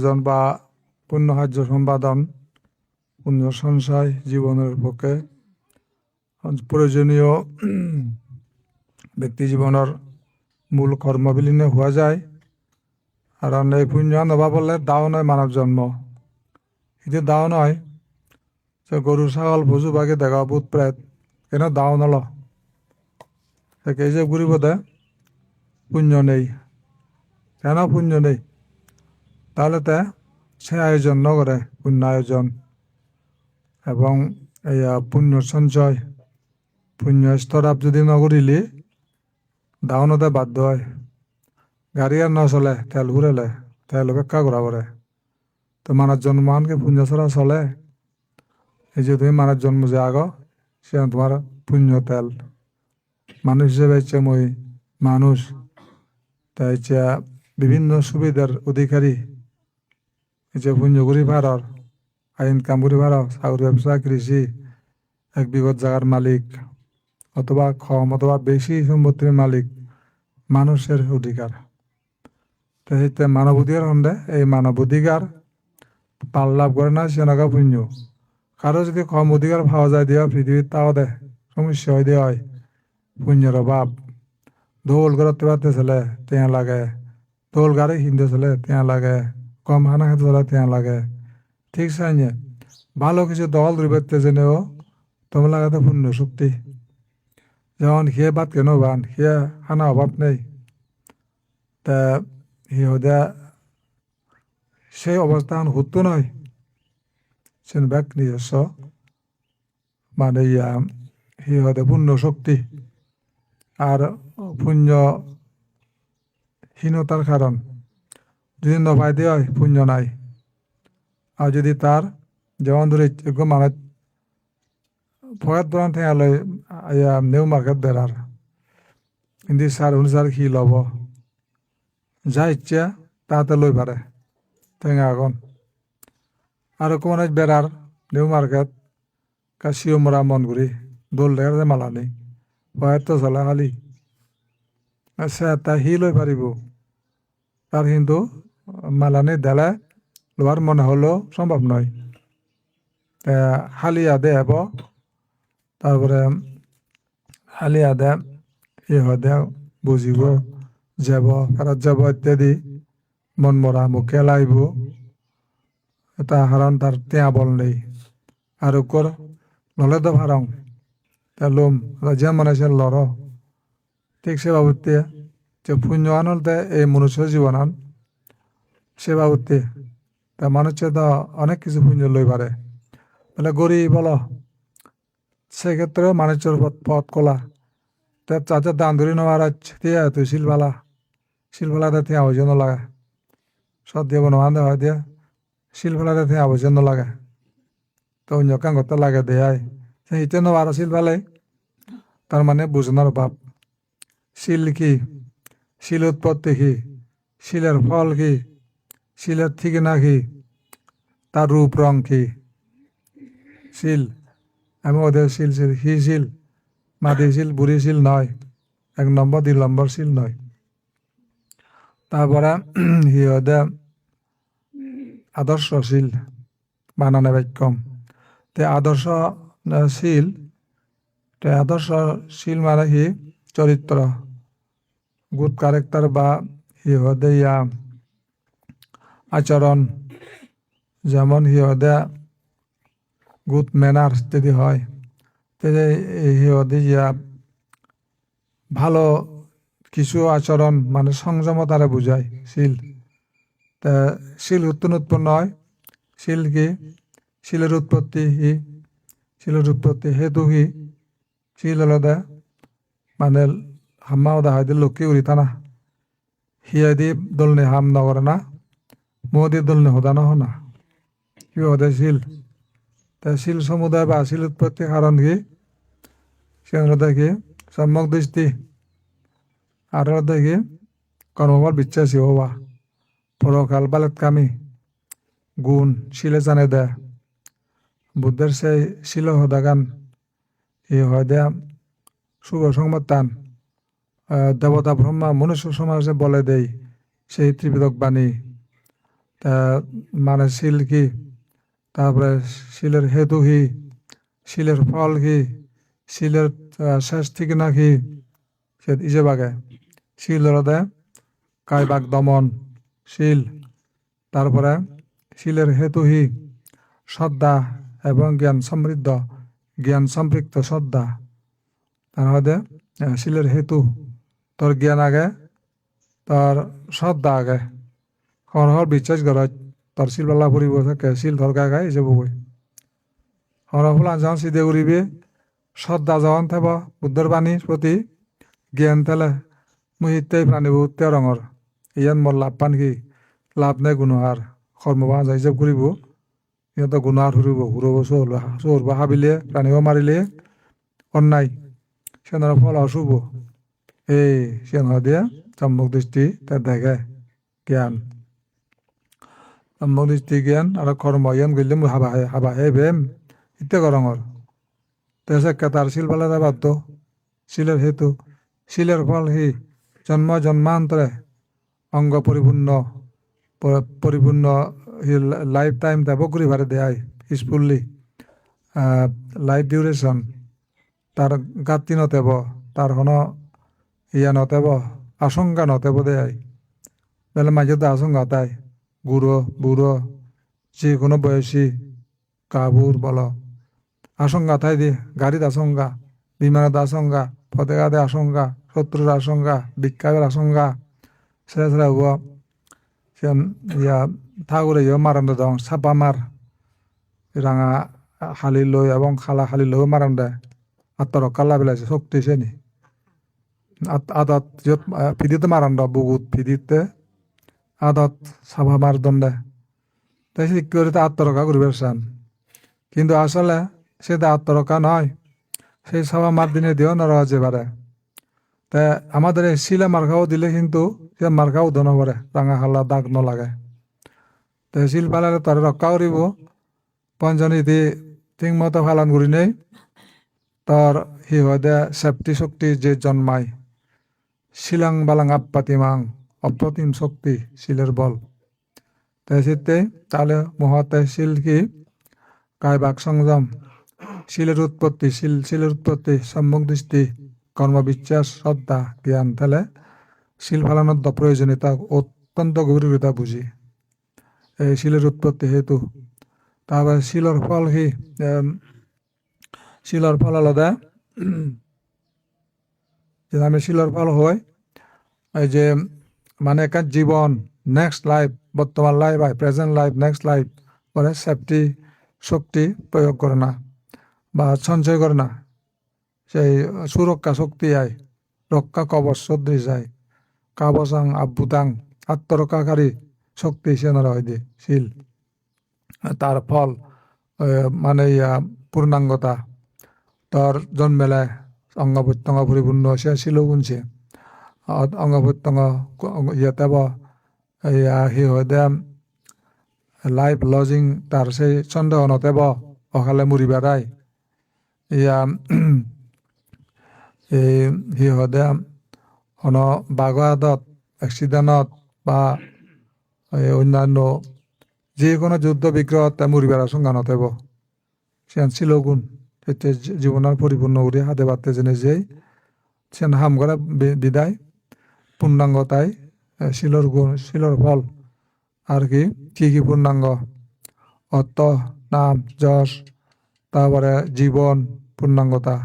অর্জন বা পুণ্য কার্য সম্পাদন, পুণ্য সঞ্চয় জীবনের পক্ষে প্রয়োজনীয় ব্যক্তি জীবনের মূল কর্মবিলীনে হওয়া যায়। কারণ এই পুণ্য নবা বললে দাও নয় মানব জন্ম, কিন্তু দাও নয় যে গরু ছাগল পশু পাখি দেখা ভূত প্রেত কেন দাও নল এই যে ঘুরিব দে পুণ্য নেই, কেন পুণ্য নেই? তাহলে তে সে আয়োজন নকরে পুণ্য আয়োজন এবং এই পুণ্য সঞ্চয় পুণ্য স্তরাপ যদি নকরিলি দাওনতে বাধ্য হয়। গাড়ি আর নচলে তেল ঘুরেলে তেল অপেক্ষা করা পরে তো মানব জন্ম আনকে পুণ্য ছাড়া চলে। এই যে তুমি মানব জন্ম যে আগ সে তোমার পুণ্য তেল মানুষ হিসেবে হচ্ছে মই মানুষ তাই হচ্ছে বিভিন্ন সুবিধার অধিকারী। এই যে পুণ্য করি ভাড়ার ইনকাম করি ভাড়া চাকরি ব্যবসা কৃষি এক বিগত জায়গার মালিক অথবা কম অথবা বেশি সম্পত্তির মালিক মানুষের অধিকার। তো সেইতে মানব অধিকার হন্দে এই মানব অধিকার পাল লাভ করে না সে নাকা পুণ্য। কারো যদি কম অধিকার পাওয়া যায় দিয়া পৃথিবীর তাও দে সমস্যা হয় দেওয়া হয় পুণ্যের অভাব। দোল করতে পারতে চলে টেঁ লাগে, দোল গাড়ি কিনতে চলে টেঁ লাগে, কম খানা খেতে চলে টেঁ লাগে। ঠিক চাইনে ভালো কিছু দল ধরতে জেনেও তোমার লাগাতে পুণ্য শক্তি। যেমন খেয়ে ভাত কেন বান খেয়ে খানা অভাব নেই, তা সিহঁতে সেই অবস্থান হতো নয় সে ব্যাক নিজস্ব মানে সিহঁতে পুণ্য শক্তি আর পুণ্যহীনতার কারণ যদি নপাই দিয়ে হয় পুণ্য নাই। আর যদি তার যেমন ধরে মানে ফয়াত দোকান থেকে নিউ মার্কেট বেড়ার কিন্তু সার অনুসার কি লব যা ইচ্ছা তাতে লই পারে টেঙা আগন আর কোন বেড়ার নিউ মার্কেট কাশিও মরা মন করি দোল দেখা মালা নেই ফয়াত তো চলা খালি সে তা হি লই পারিব তার কিন্তু মালানি দেলে লোয়ার মনে হলেও সম্ভব নয়। খালি আদে হব তারপরে খালি আদে ইহদে বুঝিব যাব ফেরত যাব ইত্যাদি মন মরা মুখে লাইব এটা কারণ তার টেয়া বল নেই আর কর নলে তো ভারং তা লোম যে মনে সে লড়। ঠিক সে বাবুতে যে পুণ্য আনলতে এই মনুষ্য জীবন সে বাবুতে তা মানুষের তো অনেক কিছু পুণ্য লই পারে বলে গরিব বলো সেক্ষেত্রেও মানুষের পথ কলা তার চাচার দান ধরে নেওয়ার দিয়ে তুই শিলফালাতে থেকে আবর্জন লাগে সব দিয়ে বনবান হয় দিয়ে শিলফালাতে থেকে আবর্জন লাগে তো অন্য কান করতে লাগে দেয় সেইটা নেওয়ার শিলফালে তার মানে বুঝনার ভাব শিল কি, শিল উৎপত্তি কি, শিলের ফল কি, শিলের ঠিকানা কি, তার রূপ রং কি। শিল আমি ওদের শিল হি শিল মাটি শিল বুড়ি শিল নয়, 1 নম্বর 2 নম্বর শিল নয়। তারপরে সিহঁতে আদর্শ শিল বানানে বাক্যম তে আদর্শ শিল মানে কি চরিত্র গুড ক্যারেক্টার বা সিহঁতে আচরণ যেমন সিহঁতে গুড ম্যানার যদি হয় সিহঁতে ভালো কিছু আচরণ মানে সংযমতারে বুঝায় শিল। তা শিল উৎপন্ন হয় শিল কি শিলের উৎপত্তি কি শিলের উৎপত্তি হেতু কি শিল হলদে মানে হাম্মা ওদা হয় লক্ষ্মী উড়ি থানা হিয়া দি দলনে হাম নগরে না মোদি দলনে হদানো হনা কি হদে শিল। তা শিল সমুদায় বা শিল উৎপত্তি কারণ কি সে কি সম্যক দৃষ্টি আর কি কর্মফল বিশ্বাসী হওয়া পরকাল বালেতকামী গুণ শিলে জানে দেয় বুদ্ধের সেই শিল হদাগান হয় দেয়া শুভ সংবাদ টান দেবতা ব্রহ্মা মনুষ্য সমাজে বলে দেই সেই ত্রিপিটক বাণী। তা তা মানে শিল কি, তারপরে শিলের হেতু কি, শিলের ফল কি, শিলের শেষ ঠিকানা কি, সে ইসে বাগে শিল হলদে কায়বাক দমন শিল। তারপরে শিলের হেতু কি, শ্রদ্ধা এবং জ্ঞান সমৃদ্ধ, জ্ঞান সম্পৃক্ত শ্রদ্ধা। তার মধ্যে শিলের হেতু তোর জ্ঞান আগে, তোর শ্রদ্ধা আগে। হর বিশ্বাস কর তোর শিল পাল্লা ফুরিব থাকে, শিল ধর গায়ে এসে বই হর ফুল যখন সিধে উড়িবে, শ্রদ্ধা যখন থাকব বুদ্ধর বাণীর প্রতি, জ্ঞান থেলে মুহিতেই প্রাণীভূত রঙর ইয়ান মোর লাভ পান কি, লাভ নাই গুণহার কর্মবান যাই যে ঘুরিব ইহঁত গুণহার ফুরিব ঘুরব চোর বা হাবিলে প্রাণীও মারিলে অন্যায় সেনার ফল অশুভ। এই সেনা দিয়ে সম্মুখ দৃষ্টি তার দেখে জ্ঞান, সম্মুখ দৃষ্টি জ্ঞান আর কর্ম ইয়ান গেলে হাবা হে বেম ইত্যে করঙর। তেসে কেতার শিল পালে বাধ্য শিলের হেতু, শিলের ফল হি জন্ম জন্মান্তরে অঙ্গ পরিপূর্ণ পরিপূর্ণ লাইফ টাইম দেব ঘুরি ভারে দেয় পিসফুল্লি, লাইফ ডিউরেশন তার ঘাটতি নতেব, তার কোনো ইয়া নতেব, আশঙ্কা নতেব দেয়। বেলে মাঝে তো আশঙ্কা তাই বুড়ো বুড়ো যে কোনো বয়সী কাবুর বল আশঙ্কা তাই দি, গাড়ির আশঙ্কা, বিমানের আশঙ্কা, ফতেগাদের আশঙ্কা, শত্রুর আশঙ্কা, বিক্ষাপের আশঙ্কা, সেরা সেরা হব সে ইয়া ঠাকুরে মারান দং চাপা মার রাঙা হালি লই এবং খালা হালি লই মারান দে আত্মরক্ষা লাবিলাইছে শক্তি সেনি আদত যত ফিদিতে মারান দ বুগুত ফিদিতে আদত চাপা মার দণ্ডে তাই সে করে আত্মরক্ষা করবে চান, কিন্তু আসলে সেটা আত্মরক্ষা নয়, সেই চাপা মার দিনে দিও নরা যে পারে। তা আমাদের এই শিলা মার্কাও দিলে কিন্তু সে মার্কাও ধন পরে রাঙা হাল্লা দাগ নলাগে। তো শিল পালালে তারা রক্ষা করিব পঞ্চনীতি ঠিক মতো পালন করি নেই তোর হি হয় দে সেফটি শক্তি যে জন্মায় শিলাং বালাং আপ্পাতিমাং অপ্রতিম শক্তি শিলের বল। তাই শীতে তাহলে মহাতে শিল কি কায়বাক সংযম, শিলের উৎপত্তি শিলের উৎপত্তি সম্মুখ দৃষ্টি কর্মবিশ্বাস শ্রদ্ধা জ্ঞান তাহলে শিল ফালানোর প্রয়োজনীয়তা অত্যন্ত গভীরতা বুঝি এই শিলের উৎপত্তি হেতু। তারপরে শিলর ফল কি, শিলর ফল আলাদা যে আমি শিলর ফল হয় এই যে মানে একটা জীবন নেক্সট লাইফ, বর্তমান লাইফ হয় প্রেজেন্ট লাইফ নেক্সট লাইফ পরে সেফটি শক্তি প্রয়োগ করে না বা সঞ্চয় করে না, সেই সুরক্ষা শক্তি আয় রক্ষা কবচ সদৃশ যায় কাবচাং আভ্যুতাং আত্মরক্ষাকারী শক্তি সেনারা হয় দিয়ে শিল। তার ফল মানে পূর্ণাঙ্গতা তোর জন্মেলে অঙ্গ প্রত্যঙ্গ পরিপূর্ণ সে শিল গুনছে অঙ্গ প্রত্যঙ্গ ইয়েতেব হি হয় দে লাইফ লজিং তার সেই সন্দেহ নতেব অকালে মুড়ি বেড়ায় ইয়া হি হয় দে অন বাগত এক্সিডেন্টত বা অন্যান্য যে কোনো যুদ্ধ বিগ্রহ মুড়ি বেড়ার সঙ্গে নতেব সেন ছিল গুণ সেতে জীবনের পরিপূর্ণ উড়ে হাতে বাড়তে জেনে যেই সেন হাম করা বিদায় পূর্ণাঙ্গতায় শিলর গুণ শিলর ফল আর কি কি পূর্ণাঙ্গ অর্থ নাম যশ তারপরে জীবন পূর্ণাঙ্গতা,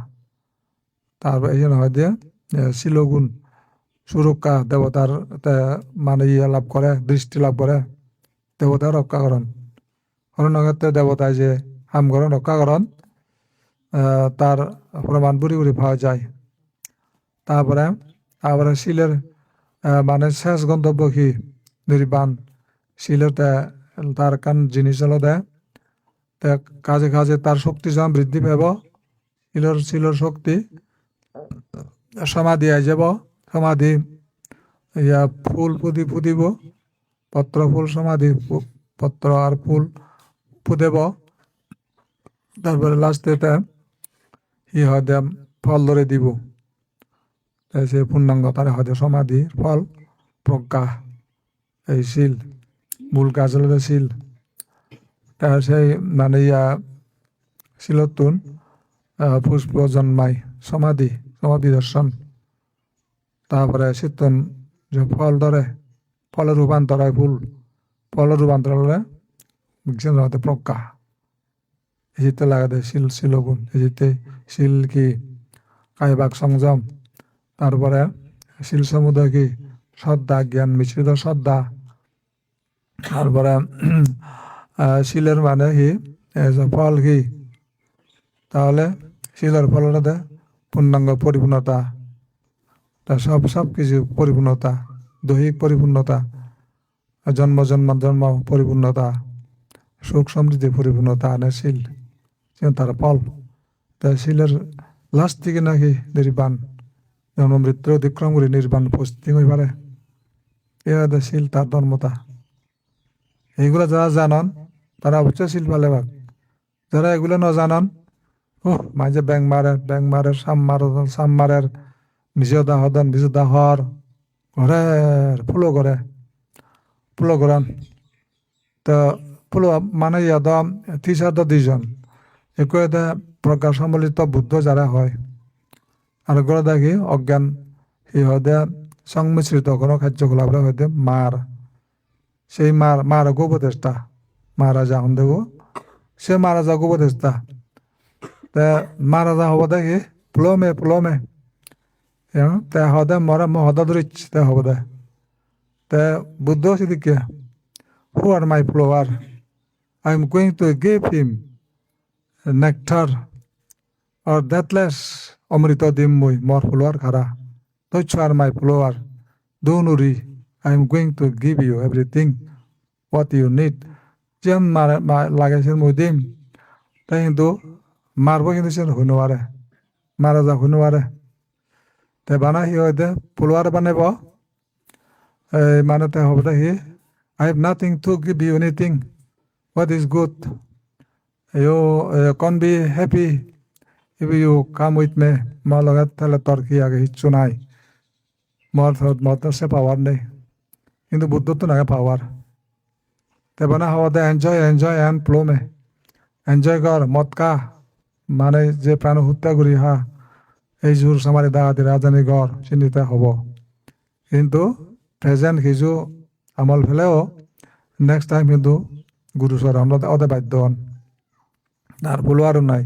তারপরে এই জন্য হয় দিয়ে শিলগুণ সুরক্ষা দেবতার মানে ইয়ে লাভ করে দৃষ্টি লাভ করে দেবতা রক্ষা করন ক্ষেত্রে দেবতায় যে হাম করন রক্ষা করন তার প্রমাণ বুড়ি বুড়ি পাওয়া যায়। তারপরে আবার শিলের মানে শেষ গন্তব্য কি নির্বাণ, শিলের তার কান জিনিস হলো দেয় কাজে কাজে তার শক্তি যখন বৃদ্ধি পাব শিলর শক্তি সমাধি আই যাব, সমাধি ইয়া ফুল ফুদিব পত্র ফুল সমাধি পত্র আর ফুল ফুদেব, তারপরে লাস্টে ই হয় দে ফল ধরে দিব সে পূর্ণাঙ্গ তার হয়তো সমাধি ফল প্রজ্ঞা এই শিল মূল কাজ হলো শিল। তার সেই মানে শিলতুন পুষ্প জন্মায়, সমাধি সমাধি দর্শন। তারপরে শীতন যে ফল ধরে, ফলের রূপান্তর হয় ফুল, ফলের রূপান্তর হলে হতে প্রজ্ঞা। এজিতে লাগাতে শিল শিলগুণ, এজিতে শিল কি কায়বাক সংযম। তারপরে শিল সমুদয় কি শ্রদ্ধা, জ্ঞান মিশ্রিত শ্রদ্ধা। তারপরে শিলের মানে কি ফল কি, তাহলে শিলের ফলটাতে পূর্ণাঙ্গ পরিপূর্ণতা, তা সব কিছু পরিপূর্ণতা, দৈহিক পরিপূর্ণতা, জন্ম জন্ম পরিপূর্ণতা, সুখ সমৃদ্ধি পরিপূর্ণতা আনে শিল, তার ফল। তা শিলের লাস্ট থেকে নাকি নির্বাণ, জন্ম মৃত্যু অতিক্রম করে নির্বাণ উপস্থিতি হয়ে পারে। এরা শিল তার ধর্মতা। এইগুলা যারা জানন তারা অবশ্যই শিল পালে ভাগ। যারা এগুলো না জানন, মাঝে ব্যাং মারের সাম্মারের নিজদা হদন নিজদা হর ঘরের ফুলো করেন। তো ফুলো মানে ইয়াদম তিসাদ দুইজন একদা প্রজ্ঞা সম্বলিত বুদ্ধ যারা হয়, আর গড়ে দেখি অজ্ঞান হদে সংমিশ্রিত কোনো কার্যকলাপ হয়তো সেই মার উপদেষ্টা মহারাজা হন দেব, সে মহারাজা উপদেষ্টা। তে মহারাজা হব দেখি প্লমে তে হদে মরে হদা ধরিচ তে হব দে। তে বুদ্ধ সেদিকে, who are my flower? I am going to give him nectar or deathless অমৃত দিমময় মর flower খারা। Those are my flower. Don't worry, I am going to give you everything what you need. যেমন লাগাইছেন মই দিম, তাই কিন্তু মারব কিন্তু সে হইনো পারে, মারা যা হইনো পারে। তে বানা সি হয়তো ফুলওয়ার বানাব, মানে তে হব দেখি I have nothing to give you anything. What is good? You can be happy if you come with me. More লগত তাহলে তোর কি আগে কিচ্ছু নাই, মত সে পাওয়ার নেই। কিন্তু বুদ্ধ তো নাকি পাওয়ার। তে বানা হওয়া দে এনজয় অ্যান্ড প্লোমে, এনজয় কর মত কা, মানে যে প্রাণ হত্যা করি এই জোর সামারি দাঁড়াতে রাজধানী ঘর চিহ্নিত হব। কিন্তু প্রেজেন্ট কিছু আমল ফেলেও নেক্সট টাইম কিন্তু গুরুস্বর আমরা অদে বাধ্য হন। আর বলো আরও নাই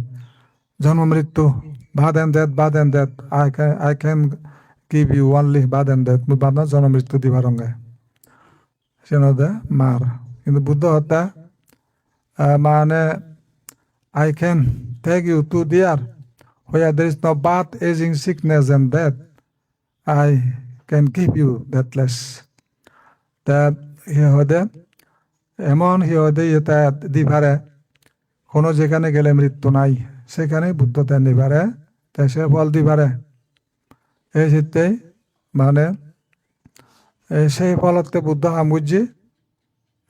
জন্ম মৃত্যু বাদ and that I can give you only বাদ এন দেত, মুই বাদ জন্ম মৃত্যু দিবার রঙে সে নদে মার। কিন্তু বুদ্ধ হত্যা মানে I can take you to there where there is no birth, aging, sickness and death. I can give you deathless. তা হদে এমন হদে এটা দিবারে কোনো যেখানে গেলে মৃত্যু নাই, সেখানে বুদ্ধ তেন দিবারে, তাই সে ফল দিবারে। এই চিত্তেই মানে সেই ফলতে বুদ্ধ আম বুঝছি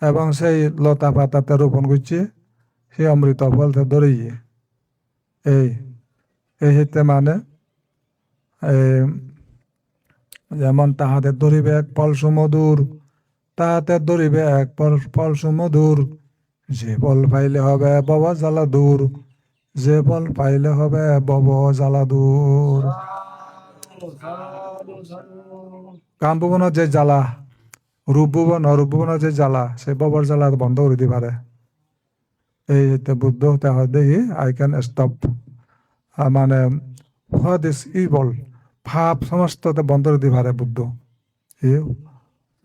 এবং সেই লতা পাতাতে রোপণ করছি, সেই অমৃত ফলতে ধরিয়ে এই হিতে মানে যেমন তাহাদের ধরিবে এক ফল সুমধুর, তাহাদের ধরিবে এক ফল সুমধুর, যে ফল পাইলে হবে বব জ্বালা দূর, যে ফল পাইলে হবে বব জ্বালা দূর। কাম ভুবনের যে জ্বালা, রূপ ভুবনের যে জ্বালা, সে ববর জ্বালা বন্ধ করে দিতে পারে। এই বুদ্ধ দেখি আই ক্যান স্টপ, মানে হোয়াট ইজ ইভল ভাব সমস্ত বন্ধ করে দিতে পারে বুদ্ধ।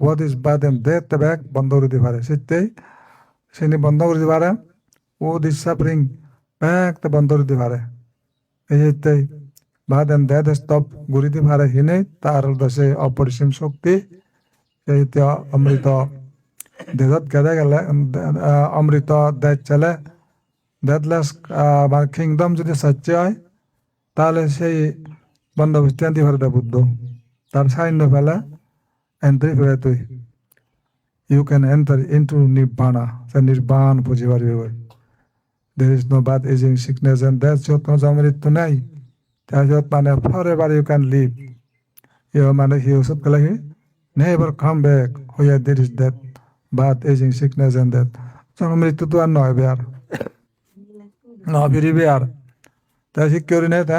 হোয়াট ইজ বাদ এম দে ব্যাগ বন্ধ করে দিতে পারে, সেটাই সেনি বন্ধ করে দিতে পারে। ও দিস সাফরিং ব্যাগ বন্ধ করে দিতে পারে। এই বাদ এম দে স্টপ ঘুরে দিতে পারে হিনে তার দেশে অপরিসীম শক্তি। এই অমৃত দেশত গেলে গেলে অমৃত দেশ চলে, ডেথলেস মানে কিংডম যদি সচ্য হয় তাহলে সেই বন্দোবস্ত আনতে পারে বুদ্ধ। তার সাইন্য ফেলে এন্ট্রি ফেলে তুই you can enter into nirvana, সে নির্বাণ বুঝে পারবি। There is no birth, aging, sickness and death, যত কোনো মৃত্যু নেই। তার মানে forever you can live, মানে হি ওসব গেলে never come back where there is death, but aging sickness and death জন্ম মৃত্যু তো আর নয় বেয়ার নফিরিবে আর তাই ঠিক করি নে তা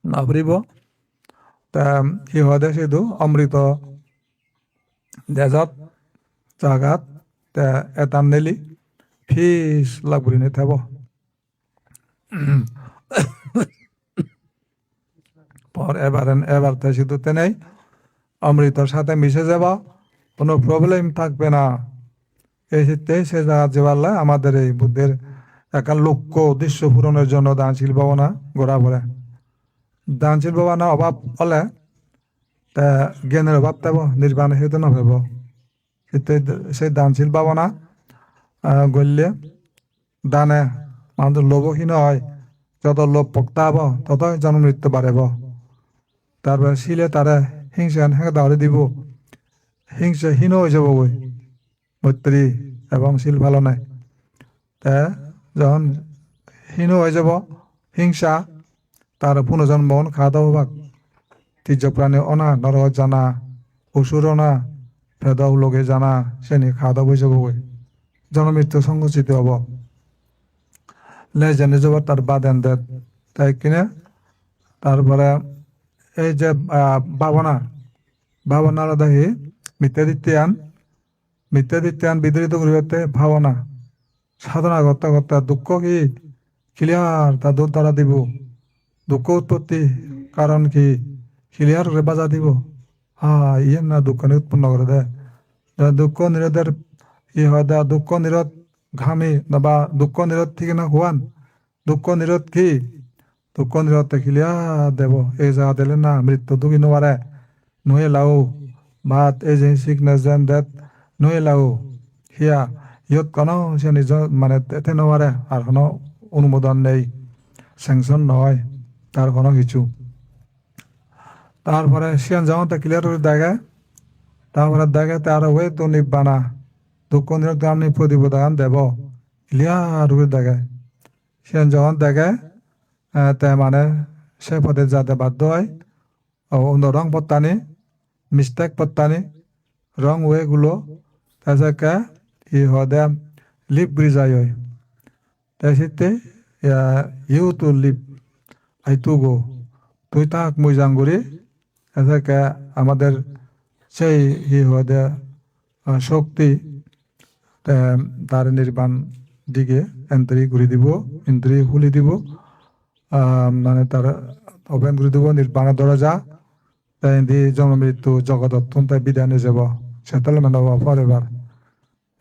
নফিরিব তা সি হদে সিধু অমৃত দেজত জাগাত তা এতান নেলি ফিস লাগবরি নে থাব পর এবার তাই শুধু তেনেই অমৃতর সাথে মিশে যাব কোনো প্রবলেম থাকবে না এই সে জায়গা যেবাল্লা আমাদের এই বুদ্ধের একটা লক্ষ্য উদ্দেশ্য পূরণের জন্য দানশীল ভাবনা গড়া পড়ে দানশীল ভাবনা অভাব হলে তা জ্ঞানের অভাব থাকব নির্বাণ হেতু নভেব সেই দানশীল ভাবনা গড়লে দানে মানুষ লোভহীন হয় যত লোভ পক্তা হব ততই জন্ম মৃত্যু বাড়াব তারপরে শিলে তারা হিংসা হেঁকে দাওয়ারে দিব হিংসা হীন হয়ে যাব বই মৈত্রী এবং শিল ভালো নাই তা যখন হীন হয়ে যাব হিংসা তার পুনর্জন্ম খাওয়া দাওয়া ভাগ তীর্য প্রাণী অনা নর জানা অসুর অনা ভেদাও লোকে জানা শ্রেণী খাওয়া দাওয়া হয়ে যাব বই জন্ম মৃত্যু সংঘচিত হব লেজেনে যাব তার বাদেন দেন তাই কিনে তারপরে এই যে ভাবনার দেখি মিথ্যাদিত্যান বিদরিত করিতে ভাবনা সাধনা করতে করতে দুঃখ কি ক্লিয়ার তা দূর দ্বারা দিব দুঃখ উৎপত্তি কারণ কি ক্লিয়ার রে বাজা দিব ইয়ে না দুঃখ উৎপন্ন করে দে দুঃখ নিরোধের ই হয় দা দুঃখ নিরোধ ঘামি বা দুঃখ নিরোধ ঠিক না হওয়ান দুঃখ নিরোধ কি দুঃখ নিরোধ ক্লিয়ার দেব এই যা দিলে না মৃত্যু দুঃখী নোয়ারে নয়ে লাও ভাত এই যে সিকনেস এন্ড ডেথ নয়ে লাও হিয়া ইয়ত কোনো সে নিজ মানে এতে নোয়ারে আর কোনো অনুমোদন নেই স্যাংশন নয় তার কোনো কিছু তারপরে সিয়ান যেমন তা ক্লিয়ার করে দেখায় তারপরে দেখে তার ওয়ে তো নিব্বানা দুঃখ নিরোধ আপনি প্রতিপদান দেব ক্লিয়ার করে দেখায় সিয়ান যখন দেখে তে মানে সে পদে যাতে বাধ্য হয় অন্য রং পত্তানি মিস্টেক পত্তানি রং ওয়েগুলো তাকে ই হদে লিপ ব্রিজাই হয় তাই সেতে ইউ টু লিপ আই টু গো তুই তাক মুইজাঙ্গুরি তাকে আমাদের সেই ই হদে শক্তি তার নির্বাণ দিকে এন্ট্রি ঘুরি দিব এন্ট্রি খুলি দিব মানে তার ওপেন করে দিব নির্বাণের দরজা তাই দি জন্ম মৃত্যু জগতত তাই বিদায় নিয়ে যাব সেটেলমেন্ট হব ফরএভার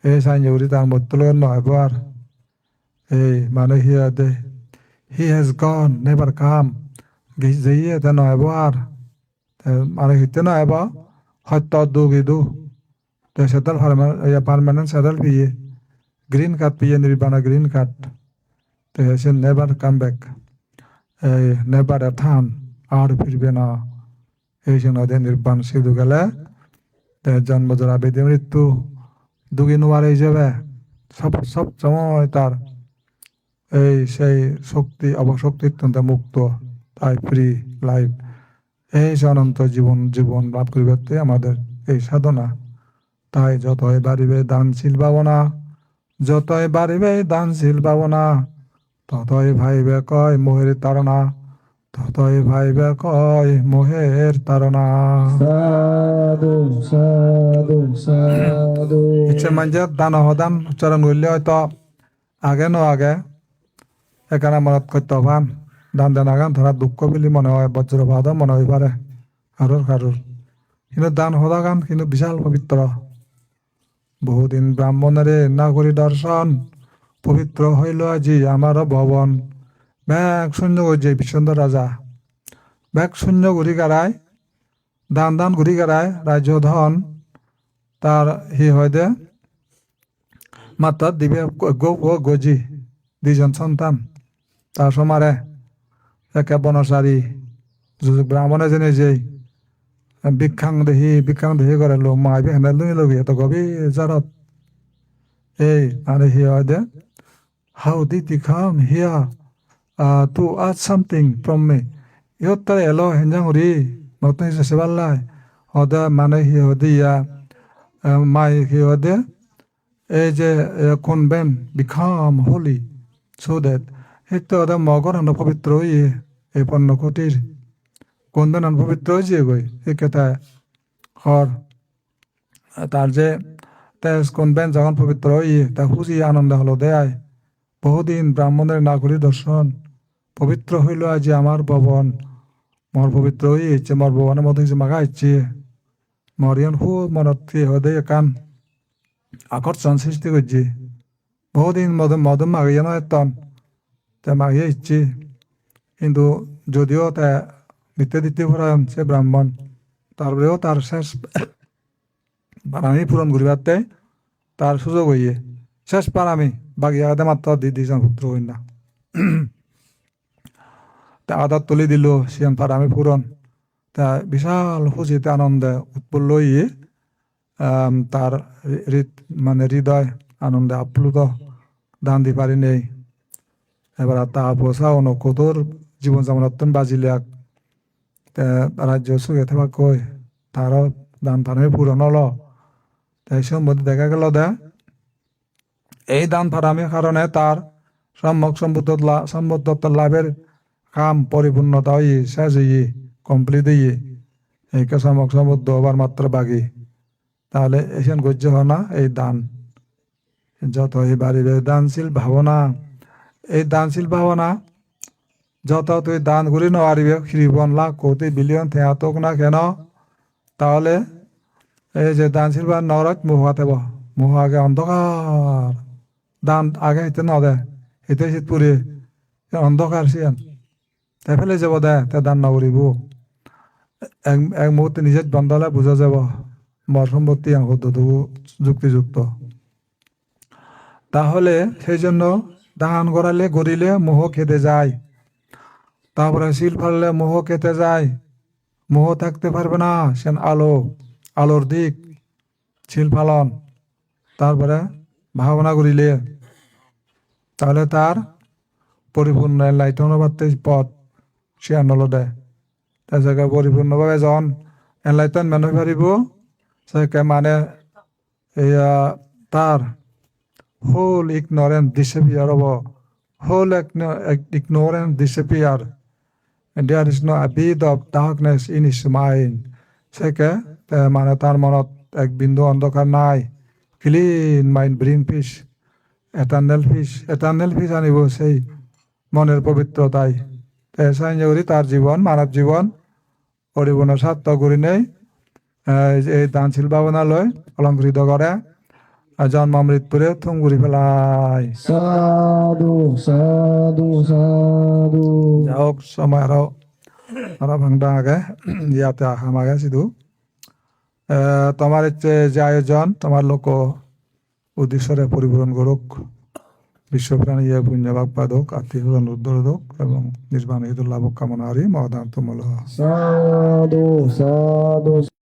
এই সাইনজুরি তার মৃত্যু নয় আর এই মানে he has gone never come গিয়ে তে নয় আর মানে হিতে নয় সত্য দু তে সেটেল পারমানেন্ট সেটেল পিয়ে গ্রিন কার্ড পিয়ে নির্বাণা গ্রিন কার্ড তে সে নেভার কাম ব্যাক এই নেভার এথান আর ফিরবে না এই সময় নির্বাণ সিধু গেলে জন্ম জোড়া বেদে মৃত্যু দুগি নোয়ার এই যাবে সব সময় তার এই সেই শক্তি অবশক্তি মুক্ত তাই ফ্রি লাইফ এই অনন্ত জীবন লাভ করিবে আমাদের এই সাধনা তাই যতই বাড়িবে দানশীল ভাবনা যতই বাড়িবে দানশীল ভাবনা ততই ভাইবে কয় মোহের তাড়না ততই ভাইবে কয় মোহের তাড়না সাধু সাধু সাধু ইচ্ছে মানছে দান হদান উচ্চারণ করলে হয়তো আগে আগে এখানে মনত করতে পান দান দেন আগান ধরা দুঃখ বুলি মনে হয় বজ্রপাত মনে হয়ে পারে কারোর কিন্তু দান হদা গান কিন্তু বিশাল পবিত্র বহুদিন ব্রাহ্মণেরে না করি দর্শন পবিত্র হইল আজি আমার ভবন ব্যাগ শূন্য করছে বিশ্বন্দর রাজা ব্যাগ শূন্য ঘুরি গাড়ায় দান ঘুরি গাড়ায় রাজ্য ধন তার হি হয় দে মাত্র দিবে গজি দুইজন সন্তান তার সমারে একে বনসারী ব্রাহ্মণে জেনে যেই ভিক্ষাং দেহি করে লো মাইবে হেনে লুই লবি এত গভীর জারত এই আরে হি হয় দে how did you come here to ask something from me. Yotta elo henjang uri notun se sebalai oda mane hi odi ya মাই সিহঁতে এই যে convent become holy so that সেইটো এটা মগৰ আন পবিত্ৰ ইয়ে এই পৰ্ণকটিৰ কনভেন্ট আন পবিত্ৰ যে গৈ সেইকেইটা হৰ তার যে তেজ কনভেন্ট যখন পবিত্র ইয়ে তা খুঁজি আনন্দ হলো দেয় বহুদিন ব্রাহ্মণের নাগরী দর্শন পবিত্র হইল আজি আমার ভবন মর পবিত্র ইচ্ছে মর ভবনের মধ্যে যে মাগা ইচ্ছে মরিয়ন হু মনত হদে কান আকর্ষণ সৃষ্টি করছে বহুদিন মদম মাগিয়ে নয় তন তা মাগিয়ে ইচ্ছে কিন্তু যদিও তা নিত্য দিতে পরায়ণ সে ব্রাহ্মণ তারপরেও তার শেষ পারামি পূরণ করিবাতে তার সুযোগ হইয়ে শেষ পারামি বাকি আগাতে মাত্র দিয়েছেন পুত্র হইন না তা আদার তুলি দিল সিয়ান পারামি পূরণ তা বিশাল খুশিতে আনন্দে উৎপন্ন হইয়ে তার মানে হৃদয় আনন্দে আপ্লুত দান দি পারি নেই এবার তা পোষাও নকতর জীবন যেমন বাজিলে রাজ্য সুখে থাকা কই তারও দান পারামি পূরণ হলো তাই সম্বন্ধে দেখা গেল দে এই দান ফারামির কারণে তার সম্পদ লাভের কাম পরিপূর্ণতা হয়ে শেষ হয়ে কমপ্লিট হয়ে এই সম্পদ হবার মাত্র বাকি তাহলে এসেন গজ্য হয় না এই দান যত বাড়িবে দানশীল ভাবনা এই দানশীল ভাবনা যত তুই দান করি নারিবে খিরিবন লাখ কোটি বিলিয়ন থেয়াতক না কেন তাহলে এই যে দান শিল্পার নরত মুহাতে মুহ আগে অন্ধকার দান আগে হিতে নদে হিতে শীত পুরি অন্ধকার সিয়ান তাই ফেলে যাব দে তে দান নকরিব এক মুহূর্তে নিজে বন্ধ হলে বুঝা যাব মর সম্পত্তি যুক্তিযুক্ত তাহলে সেই জন্য দান গড়িলে মোহ খেতে যায় তারপরে শিল ফাললে মোহ খেতে যায় মোহ থাকতে পারবে না সেন আলোর দিক ছিল পালন তারপরে ভাবনা করিলে তাহলে তার পরিপূর্ণ এনলাইটন পথ সে আনল দেয় তার জায়গায় পরিপূর্ণভাবে যখন এনলাইটনমেন্ট হয়ে পারিব সে মানে তার হোল ইগনোরেন্স ডিসএপিয়ার হব whole ignorance disappear there is no a bit of darkness in his mind সেকে মানে তার মনত এক বিন্দু অন্ধকার নাই clean mind bring piece eternal piece আনিব সেই মনের পবিত্রতাই করি তার জীবন মানব জীবন পরিপূর্ণ সার্থক করি নেই এই দানশীল ভাবনা লয় অলঙ্কৃত করে জন্ম মৃত্যুরে থুম ঘুরি ফেলাই সাধু সাধু সাধু যাওক সময় আরো ভাঙা আগে ইয়াতে আসাম আগে শুধু তোমার যে আয়োজন তোমার লোক উদ্দেশ্যরে পরিপূরণ করুক বিশ্বপ্রাণী ইয়ে পুণ্যভাগ পাদক আত্মীয় উদ্ধারক এবং নির্বাণ লাভ কামনা হারি মহাদান তুমল সাধু সাধু